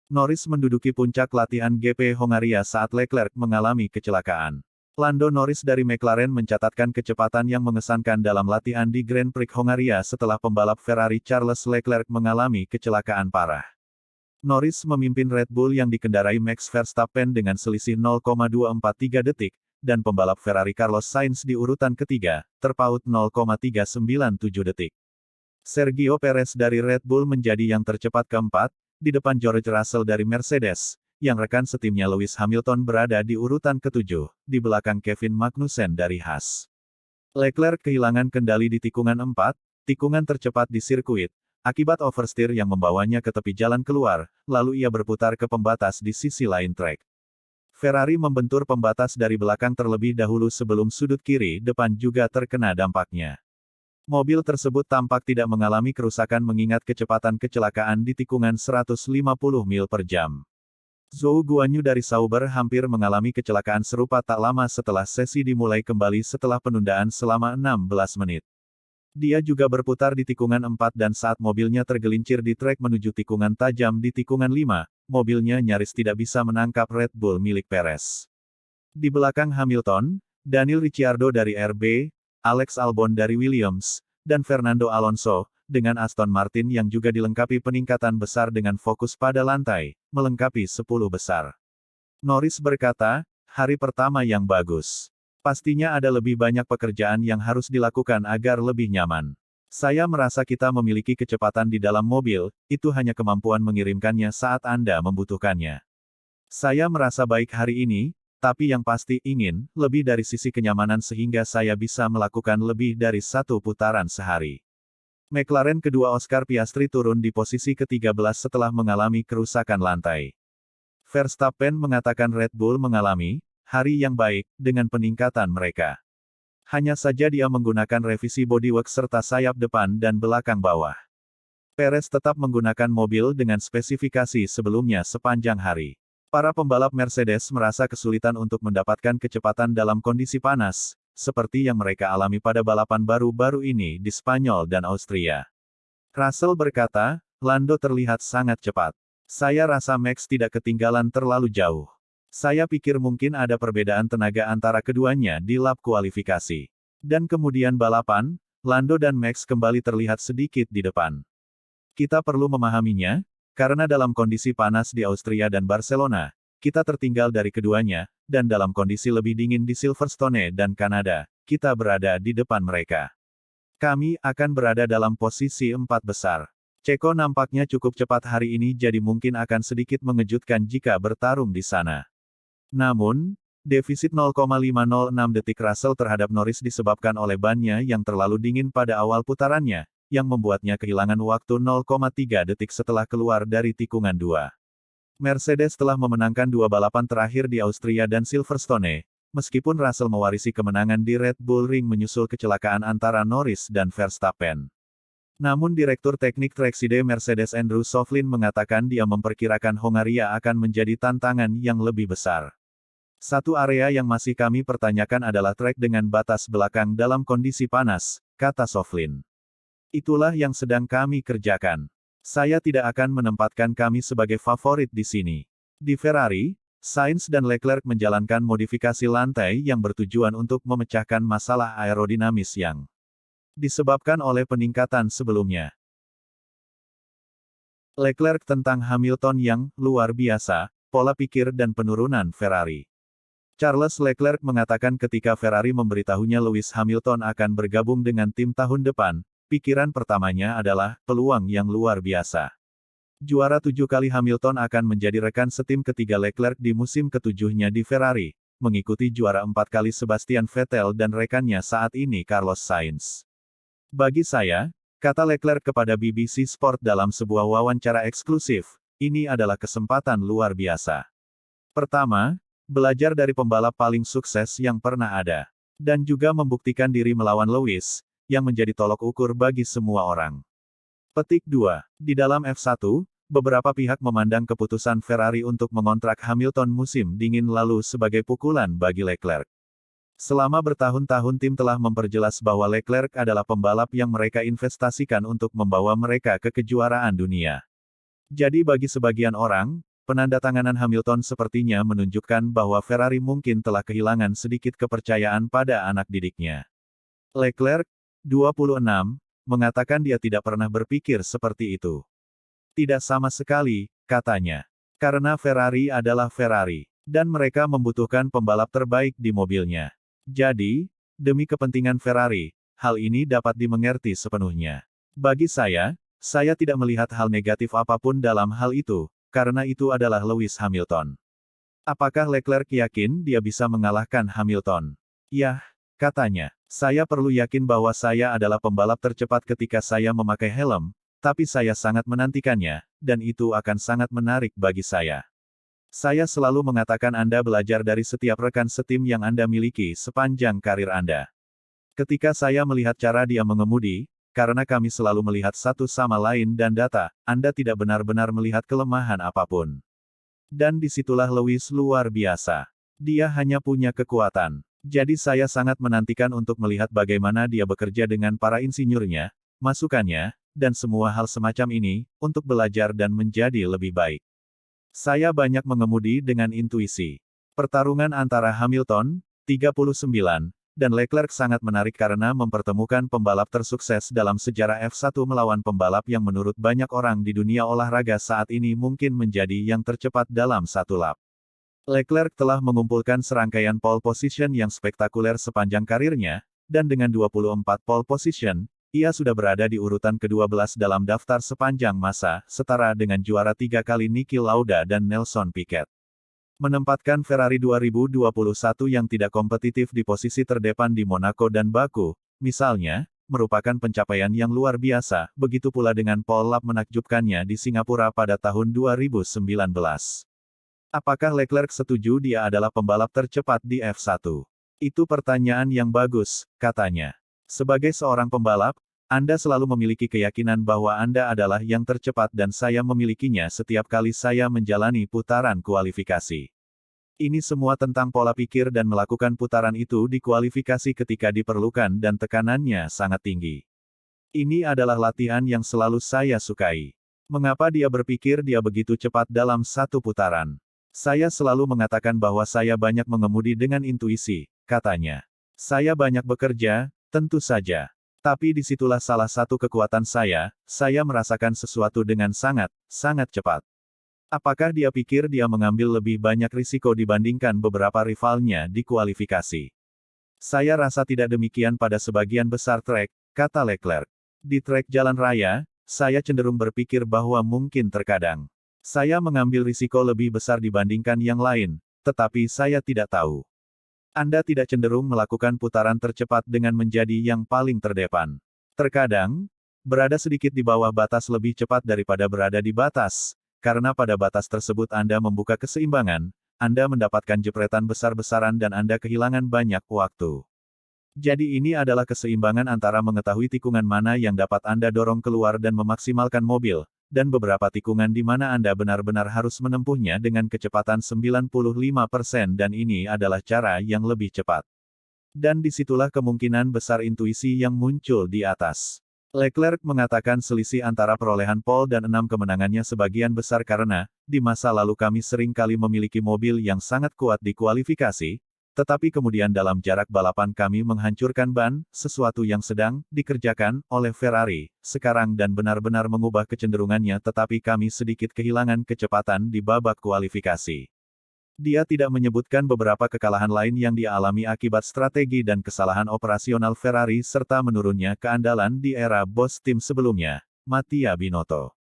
Norris menduduki puncak latihan GP Hongaria saat Leclerc mengalami kecelakaan. Lando Norris dari McLaren mencatatkan kecepatan yang mengesankan dalam latihan di Grand Prix Hongaria setelah pembalap Ferrari Charles Leclerc mengalami kecelakaan parah. Norris memimpin Red Bull yang dikendarai Max Verstappen dengan selisih 0,243 detik, dan pembalap Ferrari Carlos Sainz di urutan ketiga, terpaut 0,397 detik. Sergio Perez dari Red Bull menjadi yang tercepat keempat, di depan George Russell dari Mercedes, yang rekan setimnya Lewis Hamilton berada di urutan ketujuh, di belakang Kevin Magnussen dari Haas. Leclerc kehilangan kendali di tikungan 4, tikungan tercepat di sirkuit, akibat oversteer yang membawanya ke tepi jalan keluar, lalu ia berputar ke pembatas di sisi lain trek. Ferrari membentur pembatas dari belakang terlebih dahulu sebelum sudut kiri depan juga terkena dampaknya. Mobil tersebut tampak tidak mengalami kerusakan mengingat kecepatan kecelakaan di tikungan 150 mil per jam. Zhou Guanyu dari Sauber hampir mengalami kecelakaan serupa tak lama setelah sesi dimulai kembali setelah penundaan selama 16 menit. Dia juga berputar di tikungan 4 dan saat mobilnya tergelincir di trek menuju tikungan tajam di tikungan 5, mobilnya nyaris tidak bisa menangkap Red Bull milik Perez. Di belakang Hamilton, Daniel Ricciardo dari RB, Alex Albon dari Williams, dan Fernando Alonso, dengan Aston Martin yang juga dilengkapi peningkatan besar dengan fokus pada lantai, melengkapi 10 besar. Norris berkata, hari pertama yang bagus. Pastinya ada lebih banyak pekerjaan yang harus dilakukan agar lebih nyaman. Saya merasa kita memiliki kecepatan di dalam mobil, itu hanya kemampuan mengirimkannya saat Anda membutuhkannya. Saya merasa baik hari ini, tapi yang pasti ingin lebih dari sisi kenyamanan sehingga saya bisa melakukan lebih dari satu putaran sehari. McLaren kedua Oscar Piastri turun di posisi ke-13 setelah mengalami kerusakan lantai. Verstappen mengatakan Red Bull mengalami hari yang baik dengan peningkatan mereka. Hanya saja dia menggunakan revisi bodywork serta sayap depan dan belakang bawah. Perez tetap menggunakan mobil dengan spesifikasi sebelumnya sepanjang hari. Para pembalap Mercedes merasa kesulitan untuk mendapatkan kecepatan dalam kondisi panas, seperti yang mereka alami pada balapan baru-baru ini di Spanyol dan Austria. Russell berkata, Lando terlihat sangat cepat. Saya rasa Max tidak ketinggalan terlalu jauh. Saya pikir mungkin ada perbedaan tenaga antara keduanya di lap kualifikasi. Dan kemudian balapan, Lando dan Max kembali terlihat sedikit di depan. Kita perlu memahaminya, karena dalam kondisi panas di Austria dan Barcelona, kita tertinggal dari keduanya, dan dalam kondisi lebih dingin di Silverstone dan Kanada, kita berada di depan mereka. Kami akan berada dalam posisi 4 besar. Ceko nampaknya cukup cepat hari ini jadi mungkin akan sedikit mengejutkan jika bertarung di sana. Namun, defisit 0,506 detik Russell terhadap Norris disebabkan oleh bannya yang terlalu dingin pada awal putarannya, yang membuatnya kehilangan waktu 0,3 detik setelah keluar dari tikungan 2. Mercedes telah memenangkan 2 balapan terakhir di Austria dan Silverstone, meskipun Russell mewarisi kemenangan di Red Bull Ring menyusul kecelakaan antara Norris dan Verstappen. Namun Direktur Teknik Trackside Mercedes Andrew Shovlin mengatakan dia memperkirakan Hongaria akan menjadi tantangan yang lebih besar. Satu area yang masih kami pertanyakan adalah trek dengan batas belakang dalam kondisi panas, kata Shovlin. Itulah yang sedang kami kerjakan. Saya tidak akan menempatkan kami sebagai favorit di sini. Di Ferrari, Sainz dan Leclerc menjalankan modifikasi lantai yang bertujuan untuk memecahkan masalah aerodinamis yang disebabkan oleh peningkatan sebelumnya. Leclerc tentang Hamilton yang luar biasa, pola pikir dan penurunan Ferrari. Charles Leclerc mengatakan ketika Ferrari memberitahunya Lewis Hamilton akan bergabung dengan tim tahun depan, pikiran pertamanya adalah peluang yang luar biasa. Juara 7 kali Hamilton akan menjadi rekan setim ketiga Leclerc di musim ketujuhnya di Ferrari, mengikuti juara 4 kali Sebastian Vettel dan rekannya saat ini Carlos Sainz. Bagi saya, kata Leclerc kepada BBC Sport dalam sebuah wawancara eksklusif, ini adalah kesempatan luar biasa. Pertama, belajar dari pembalap paling sukses yang pernah ada. Dan juga membuktikan diri melawan Lewis, yang menjadi tolok ukur bagi semua orang. Petik 2. Di dalam F1, beberapa pihak memandang keputusan Ferrari untuk mengontrak Hamilton musim dingin lalu sebagai pukulan bagi Leclerc. Selama bertahun-tahun tim telah memperjelas bahwa Leclerc adalah pembalap yang mereka investasikan untuk membawa mereka ke kejuaraan dunia. Jadi bagi sebagian orang, Penandatanganan Hamilton sepertinya menunjukkan bahwa Ferrari mungkin telah kehilangan sedikit kepercayaan pada anak didiknya. Leclerc, 26, mengatakan dia tidak pernah berpikir seperti itu. Tidak sama sekali, katanya. Karena Ferrari adalah Ferrari, dan mereka membutuhkan pembalap terbaik di mobilnya. Jadi, demi kepentingan Ferrari, hal ini dapat dimengerti sepenuhnya. Bagi saya tidak melihat hal negatif apapun dalam hal itu, karena itu adalah Lewis Hamilton. Apakah Leclerc yakin dia bisa mengalahkan Hamilton? Yah, katanya, saya perlu yakin bahwa saya adalah pembalap tercepat ketika saya memakai helm, tapi saya sangat menantikannya, dan itu akan sangat menarik bagi saya. Saya selalu mengatakan Anda belajar dari setiap rekan setim yang Anda miliki sepanjang karir Anda. Ketika saya melihat cara dia mengemudi, karena kami selalu melihat satu sama lain dan data, Anda tidak benar-benar melihat kelemahan apapun. Dan disitulah Lewis luar biasa. Dia hanya punya kekuatan. Jadi saya sangat menantikan untuk melihat bagaimana dia bekerja dengan para insinyurnya, masukannya, dan semua hal semacam ini, untuk belajar dan menjadi lebih baik. Saya banyak mengemudi dengan intuisi. Pertarungan antara Hamilton, 39, dan Leclerc sangat menarik karena mempertemukan pembalap tersukses dalam sejarah F1 melawan pembalap yang menurut banyak orang di dunia olahraga saat ini mungkin menjadi yang tercepat dalam satu lap. Leclerc telah mengumpulkan serangkaian pole position yang spektakuler sepanjang karirnya, dan dengan 24 pole position, ia sudah berada di urutan ke-12 dalam daftar sepanjang masa, setara dengan juara 3 kali Niki Lauda dan Nelson Piquet. Menempatkan Ferrari 2021 yang tidak kompetitif di posisi terdepan di Monaco dan Baku, misalnya, merupakan pencapaian yang luar biasa, begitu pula dengan pole lap menakjubkannya di Singapura pada tahun 2019. Apakah Leclerc setuju dia adalah pembalap tercepat di F1? Itu pertanyaan yang bagus, katanya. Sebagai seorang pembalap, Anda selalu memiliki keyakinan bahwa Anda adalah yang tercepat dan saya memilikinya setiap kali saya menjalani putaran kualifikasi. Ini semua tentang pola pikir dan melakukan putaran itu di kualifikasi ketika diperlukan dan tekanannya sangat tinggi. Ini adalah latihan yang selalu saya sukai. Mengapa dia berpikir dia begitu cepat dalam satu putaran? Saya selalu mengatakan bahwa saya banyak mengemudi dengan intuisi, katanya. Saya banyak bekerja, tentu saja. Tapi disitulah salah satu kekuatan saya merasakan sesuatu dengan sangat cepat. Apakah dia pikir dia mengambil lebih banyak risiko dibandingkan beberapa rivalnya di kualifikasi? Saya rasa tidak demikian pada sebagian besar trek, kata Leclerc. Di trek jalan raya, saya cenderung berpikir bahwa mungkin terkadang saya mengambil risiko lebih besar dibandingkan yang lain, tetapi saya tidak tahu. Anda tidak cenderung melakukan putaran tercepat dengan menjadi yang paling terdepan. Terkadang, berada sedikit di bawah batas lebih cepat daripada berada di batas, karena pada batas tersebut Anda membuka keseimbangan, Anda mendapatkan jepretan besar-besaran dan Anda kehilangan banyak waktu. Jadi ini adalah keseimbangan antara mengetahui tikungan mana yang dapat Anda dorong keluar dan memaksimalkan mobil, dan beberapa tikungan di mana Anda benar-benar harus menempuhnya dengan kecepatan 95% dan ini adalah cara yang lebih cepat. Dan disitulah kemungkinan besar intuisi yang muncul di atas. Leclerc mengatakan selisih antara perolehan pole dan 6 kemenangannya sebagian besar karena, di masa lalu kami sering kali memiliki mobil yang sangat kuat di kualifikasi, tetapi kemudian dalam jarak balapan kami menghancurkan ban, sesuatu yang sedang dikerjakan oleh Ferrari sekarang dan benar-benar mengubah kecenderungannya tetapi kami sedikit kehilangan kecepatan di babak kualifikasi. Dia tidak menyebutkan beberapa kekalahan lain yang dia alami akibat strategi dan kesalahan operasional Ferrari serta menurunnya keandalan di era bos tim sebelumnya, Mattia Binotto.